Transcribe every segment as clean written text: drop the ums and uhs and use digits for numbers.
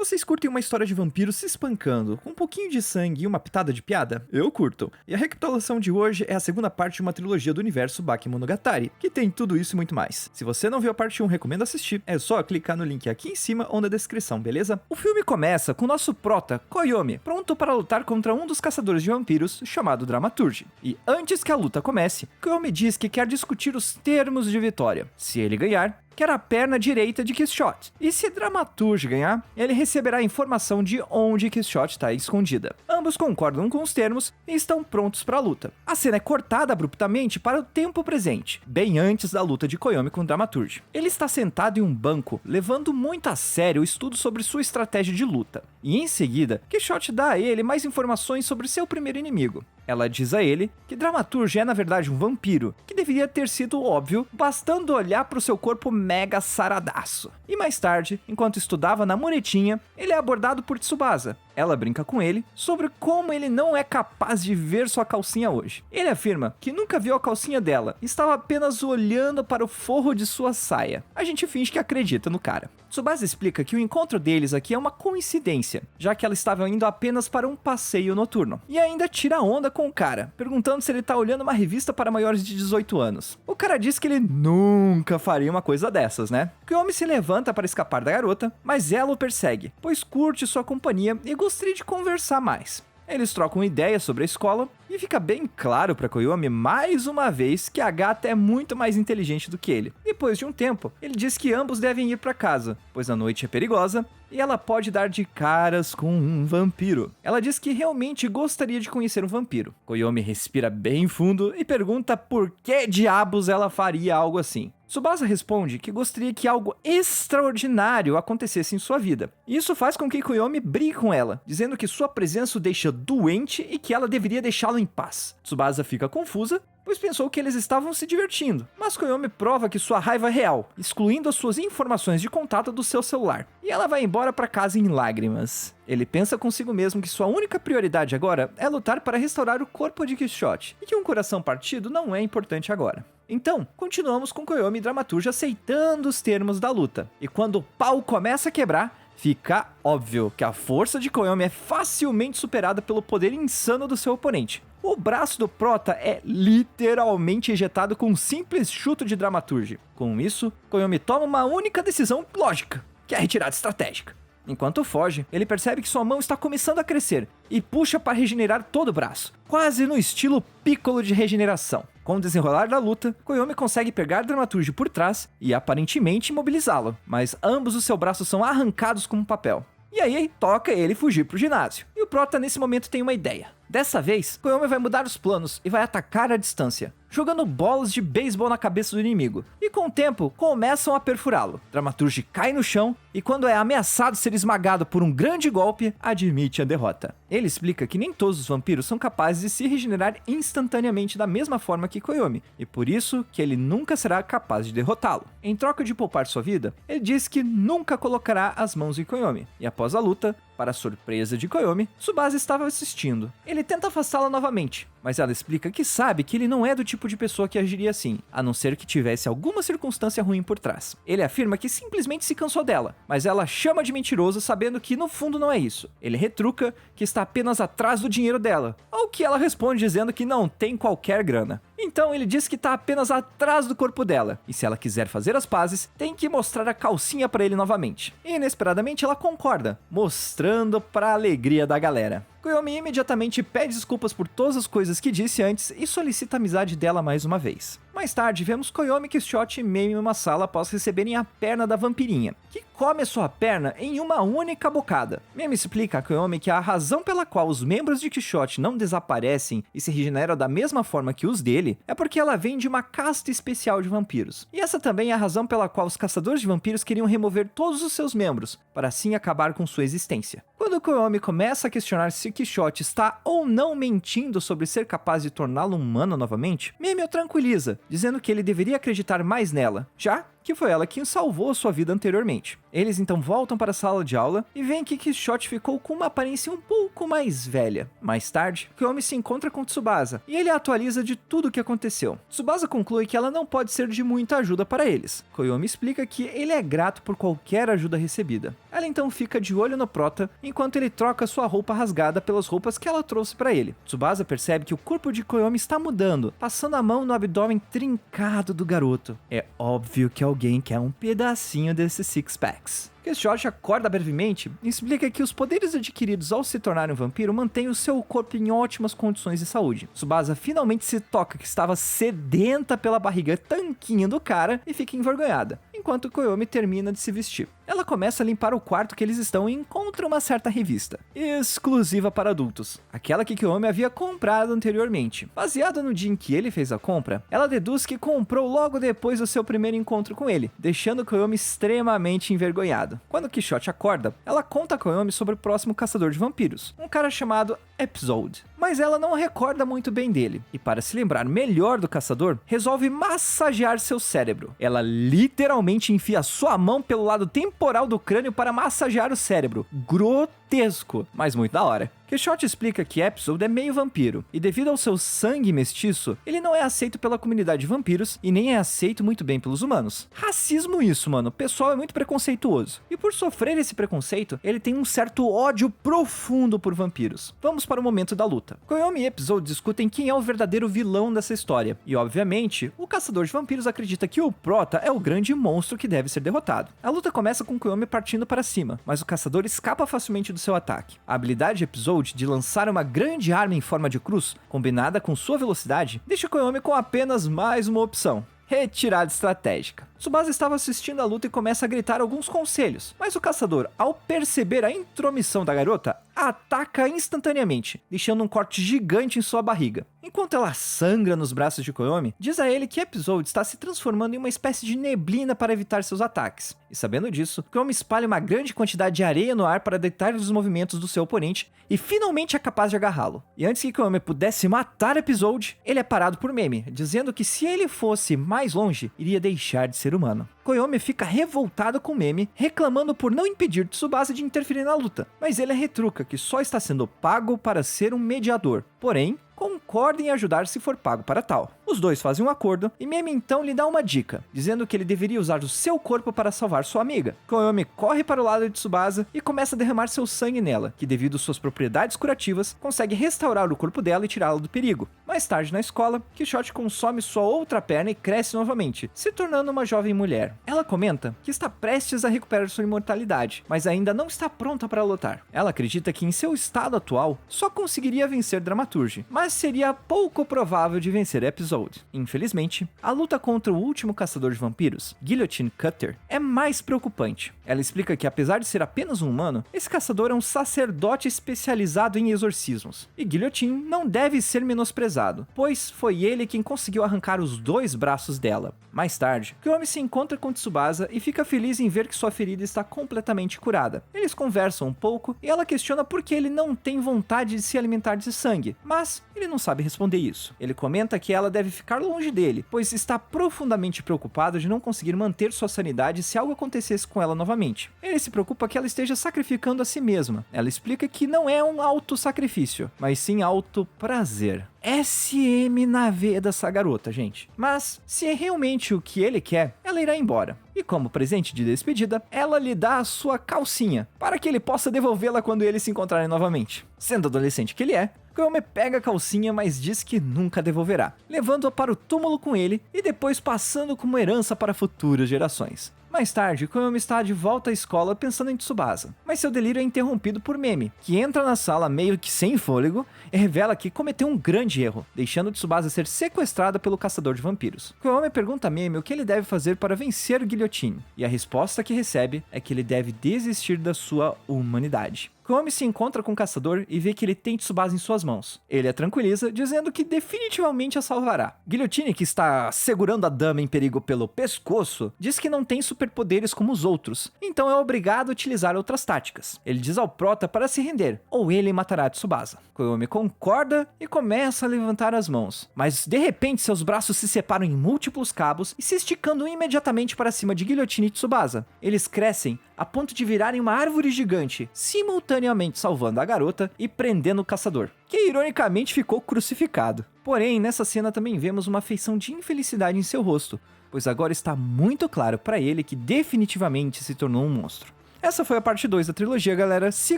Vocês curtem uma história de vampiros se espancando, com um pouquinho de sangue e uma pitada de piada? Eu curto. E a recapitulação de hoje é a segunda parte de uma trilogia do universo Bakemonogatari, que tem tudo isso e muito mais. Se você não viu a parte 1, recomendo assistir. É só clicar no link aqui em cima ou na descrição, beleza? O filme começa com o nosso prota, Koyomi, pronto para lutar contra um dos caçadores de vampiros, chamado Dramaturge. E antes que a luta comece, Koyomi diz que quer discutir os termos de vitória. Se ele ganhar, quer a perna direita de Quixote. E se Dramaturge ganhar, ele receberá a informação de onde Quixote está escondida. Ambos concordam com os termos e estão prontos para a luta. A cena é cortada abruptamente para o tempo presente, bem antes da luta de Koyomi com Dramaturge. Ele está sentado em um banco, levando muito a sério o estudo sobre sua estratégia de luta. E em seguida, Quixote dá a ele mais informações sobre seu primeiro inimigo. Ela diz a ele que Dramaturge é na verdade um vampiro, que deveria ter sido óbvio, bastando olhar para o seu corpo mega saradaço. E mais tarde, enquanto estudava na muretinha, ele é abordado por Tsubasa. Ela brinca com ele sobre como ele não é capaz de ver sua calcinha hoje. Ele afirma que nunca viu a calcinha dela, estava apenas olhando para o forro de sua saia. A gente finge que acredita no cara. Tsubasa explica que o encontro deles aqui é uma coincidência, já que ela estava indo apenas para um passeio noturno. E ainda tira onda com o cara, perguntando se ele tá olhando uma revista para maiores de 18 anos. O cara diz que ele nunca faria uma coisa dessas, né? Koyomi se levanta para escapar da garota, mas ela o persegue, pois curte sua companhia e gostaria de conversar mais. Eles trocam ideias sobre a escola e fica bem claro para Koyomi mais uma vez que a gata é muito mais inteligente do que ele. Depois de um tempo, ele diz que ambos devem ir para casa, pois a noite é perigosa e ela pode dar de caras com um vampiro. Ela diz que realmente gostaria de conhecer um vampiro. Koyomi respira bem fundo e pergunta por que diabos ela faria algo assim. Tsubasa responde que gostaria que algo extraordinário acontecesse em sua vida. Isso faz com que Koyomi brigue com ela, dizendo que sua presença o deixa doente e que ela deveria deixá-lo em paz. Tsubasa fica confusa, pois pensou que eles estavam se divertindo. Mas Koyomi prova que sua raiva é real, excluindo as suas informações de contato do seu celular. E ela vai embora para casa em lágrimas. Ele pensa consigo mesmo que sua única prioridade agora é lutar para restaurar o corpo de Quixote, e que um coração partido não é importante agora. Então, continuamos com Koyomi e Dramaturge aceitando os termos da luta. E quando o pau começa a quebrar, fica óbvio que a força de Koyomi é facilmente superada pelo poder insano do seu oponente. O braço do prota é literalmente ejetado com um simples chute de Dramaturge. Com isso, Koyomi toma uma única decisão lógica, que é a retirada estratégica. Enquanto foge, ele percebe que sua mão está começando a crescer e puxa para regenerar todo o braço, quase no estilo Piccolo de regeneração. Com o desenrolar da luta, Koyomi consegue pegar Dramaturge por trás e aparentemente imobilizá-lo, mas ambos os seus braços são arrancados como papel. E aí toca ele fugir pro ginásio. E o prota nesse momento tem uma ideia. Dessa vez, Koyomi vai mudar os planos e vai atacar à distância, jogando bolas de beisebol na cabeça do inimigo. E com o tempo, começam a perfurá-lo. Dramaturge cai no chão e quando é ameaçado ser esmagado por um grande golpe, admite a derrota. Ele explica que nem todos os vampiros são capazes de se regenerar instantaneamente da mesma forma que Koyomi, e por isso que ele nunca será capaz de derrotá-lo. Em troca de poupar sua vida, ele diz que nunca colocará as mãos em Koyomi, e após a luta, para a surpresa de Koyomi, Tsubasa estava assistindo. Ele tenta afastá-la novamente, mas ela explica que sabe que ele não é do tipo de pessoa que agiria assim, a não ser que tivesse alguma circunstância ruim por trás. Ele afirma que simplesmente se cansou dela, mas ela chama de mentiroso sabendo que no fundo não é isso. Ele retruca que está apenas atrás do dinheiro dela, ao que ela responde dizendo que não tem qualquer grana. Então ele diz que está apenas atrás do corpo dela, e se ela quiser fazer as pazes, tem que mostrar a calcinha para ele novamente. E inesperadamente ela concorda, mostrando para a alegria da galera. Koyomi imediatamente pede desculpas por todas as coisas que disse antes e solicita a amizade dela mais uma vez. Mais tarde, vemos Koyomi, Quixote e Mei em uma sala após receberem a perna da vampirinha, que come a sua perna em uma única bocada. Mei explica a Koyomi que a razão pela qual os membros de Quixote não desaparecem e se regeneram da mesma forma que os dele é porque ela vem de uma casta especial de vampiros. E essa também é a razão pela qual os caçadores de vampiros queriam remover todos os seus membros, para assim acabar com sua existência. Quando Koyomi começa a questionar se Quixote está ou não mentindo sobre ser capaz de torná-lo humano novamente, Mei o tranquiliza, dizendo que ele deveria acreditar mais nela, já que foi ela quem salvou sua vida anteriormente. Eles então voltam para a sala de aula e veem que Quixote ficou com uma aparência um pouco mais velha. Mais tarde, Koyomi se encontra com Tsubasa e ele a atualiza de tudo o que aconteceu. Tsubasa conclui que ela não pode ser de muita ajuda para eles. Koyomi explica que ele é grato por qualquer ajuda recebida. Ela então fica de olho no Prota enquanto ele troca sua roupa rasgada pelas roupas que ela trouxe para ele. Tsubasa percebe que o corpo de Koyomi está mudando, passando a mão no abdômen trincado do garoto. É óbvio que alguém quer um pedacinho desses six-packs. Quixote acorda brevemente e explica que os poderes adquiridos ao se tornar um vampiro mantêm o seu corpo em ótimas condições de saúde. Tsubasa finalmente se toca que estava sedenta pela barriga tanquinha do cara e fica envergonhada, enquanto Koyomi termina de se vestir. Ela começa a limpar o quarto que eles estão e encontra uma certa revista, exclusiva para adultos, aquela que Koyomi havia comprado anteriormente. Baseada no dia em que ele fez a compra, ela deduz que comprou logo depois do seu primeiro encontro com ele, deixando Koyomi extremamente envergonhado. Quando Quixote acorda, ela conta a Koyomi sobre o próximo caçador de vampiros, um cara chamado Episode, mas ela não recorda muito bem dele, e para se lembrar melhor do caçador, resolve massagear seu cérebro. Ela literalmente enfia sua mão pelo lado temporal do crânio para massagear o cérebro. Grotesco, mas muito da hora. Quixote explica que Episode é meio vampiro, e devido ao seu sangue mestiço, ele não é aceito pela comunidade de vampiros e nem é aceito muito bem pelos humanos. Racismo isso, mano. O pessoal é muito preconceituoso. E por sofrer esse preconceito, ele tem um certo ódio profundo por vampiros. Vamos para o momento da luta. Koyomi e Episode discutem quem é o verdadeiro vilão dessa história. E obviamente, o caçador de vampiros acredita que o Prota é o grande monstro que deve ser derrotado. A luta começa com Koyomi partindo para cima, mas o caçador escapa facilmente do seu ataque. A habilidade de Episode de lançar uma grande arma em forma de cruz, combinada com sua velocidade, deixa Koyomi com apenas mais uma opção: retirada estratégica. Tsubasa estava assistindo a luta e começa a gritar alguns conselhos, mas o caçador, ao perceber a intromissão da garota, ataca instantaneamente, deixando um corte gigante em sua barriga. Enquanto ela sangra nos braços de Koyomi, diz a ele que Episode está se transformando em uma espécie de neblina para evitar seus ataques. E sabendo disso, Koyomi espalha uma grande quantidade de areia no ar para deter os movimentos do seu oponente e finalmente é capaz de agarrá-lo. E antes que Koyomi pudesse matar Episode, ele é parado por Meme, dizendo que se ele fosse mais longe, iria deixar de ser humano. Koyomi fica revoltado com Meme, reclamando por não impedir Tsubasa de interferir na luta, mas ele retruca que só está sendo pago para ser um mediador. Porém, concorda em ajudar se for pago para tal. Os dois fazem um acordo e Meme então lhe dá uma dica, dizendo que ele deveria usar o seu corpo para salvar sua amiga. Koyomi corre para o lado de Tsubasa e começa a derramar seu sangue nela, que devido às suas propriedades curativas, consegue restaurar o corpo dela e tirá-la do perigo. Mais tarde na escola, Quixote consome sua outra perna e cresce novamente, se tornando uma jovem mulher. Ela comenta que está prestes a recuperar sua imortalidade, mas ainda não está pronta para lutar. Ela acredita que em seu estado atual, só conseguiria vencer Dramaturge, mas seria pouco provável de vencer Episode. Infelizmente, a luta contra o último caçador de vampiros, Guillotine Cutter, é mais preocupante. Ela explica que apesar de ser apenas um humano, esse caçador é um sacerdote especializado em exorcismos, e Guillotine não deve ser menosprezado, pois foi ele quem conseguiu arrancar os 2 braços dela. Mais tarde, Koyomi se encontra com Tsubasa e fica feliz em ver que sua ferida está completamente curada. Eles conversam um pouco e ela questiona por que ele não tem vontade de se alimentar de sangue, mas ele não sabe responder isso. Ele comenta que ela deve ficar longe dele, pois está profundamente preocupado de não conseguir manter sua sanidade se algo acontecesse com ela novamente. Ele se preocupa que ela esteja sacrificando a si mesma. Ela explica que não é um auto-sacrifício, mas sim auto-prazer. SM na veia dessa garota, gente. Mas, se é realmente o que ele quer, ela irá embora. E como presente de despedida, ela lhe dá a sua calcinha, para que ele possa devolvê-la quando eles se encontrarem novamente. Sendo adolescente que ele é, Koyomi pega a calcinha, mas diz que nunca devolverá, levando-a para o túmulo com ele e depois passando como herança para futuras gerações. Mais tarde, Koyomi está de volta à escola pensando em Tsubasa, mas seu delírio é interrompido por Meme, que entra na sala meio que sem fôlego e revela que cometeu um grande erro, deixando Tsubasa ser sequestrada pelo caçador de vampiros. Koyomi pergunta a Meme o que ele deve fazer para vencer o Guillotine, e a resposta que recebe é que ele deve desistir da sua humanidade. Koyomi se encontra com o caçador e vê que ele tem Tsubasa em suas mãos. Ele a tranquiliza, dizendo que definitivamente a salvará. Guillotine, que está segurando a dama em perigo pelo pescoço, diz que não tem superpoderes como os outros, então é obrigado a utilizar outras táticas. Ele diz ao prota para se render, ou ele matará Tsubasa. Koyomi concorda e começa a levantar as mãos, mas de repente seus braços se separam em múltiplos cabos e se esticando imediatamente para cima de Guillotine e Tsubasa. Eles crescem a ponto de virarem uma árvore gigante, simultaneamente salvando a garota e prendendo o caçador, que ironicamente ficou crucificado. Porém, nessa cena também vemos uma feição de infelicidade em seu rosto, pois agora está muito claro para ele que definitivamente se tornou um monstro. Essa foi a parte 2 da trilogia, galera. Se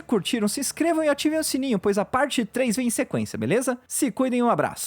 curtiram, se inscrevam e ativem o sininho, pois a parte 3 vem em sequência, beleza? Se cuidem, um abraço.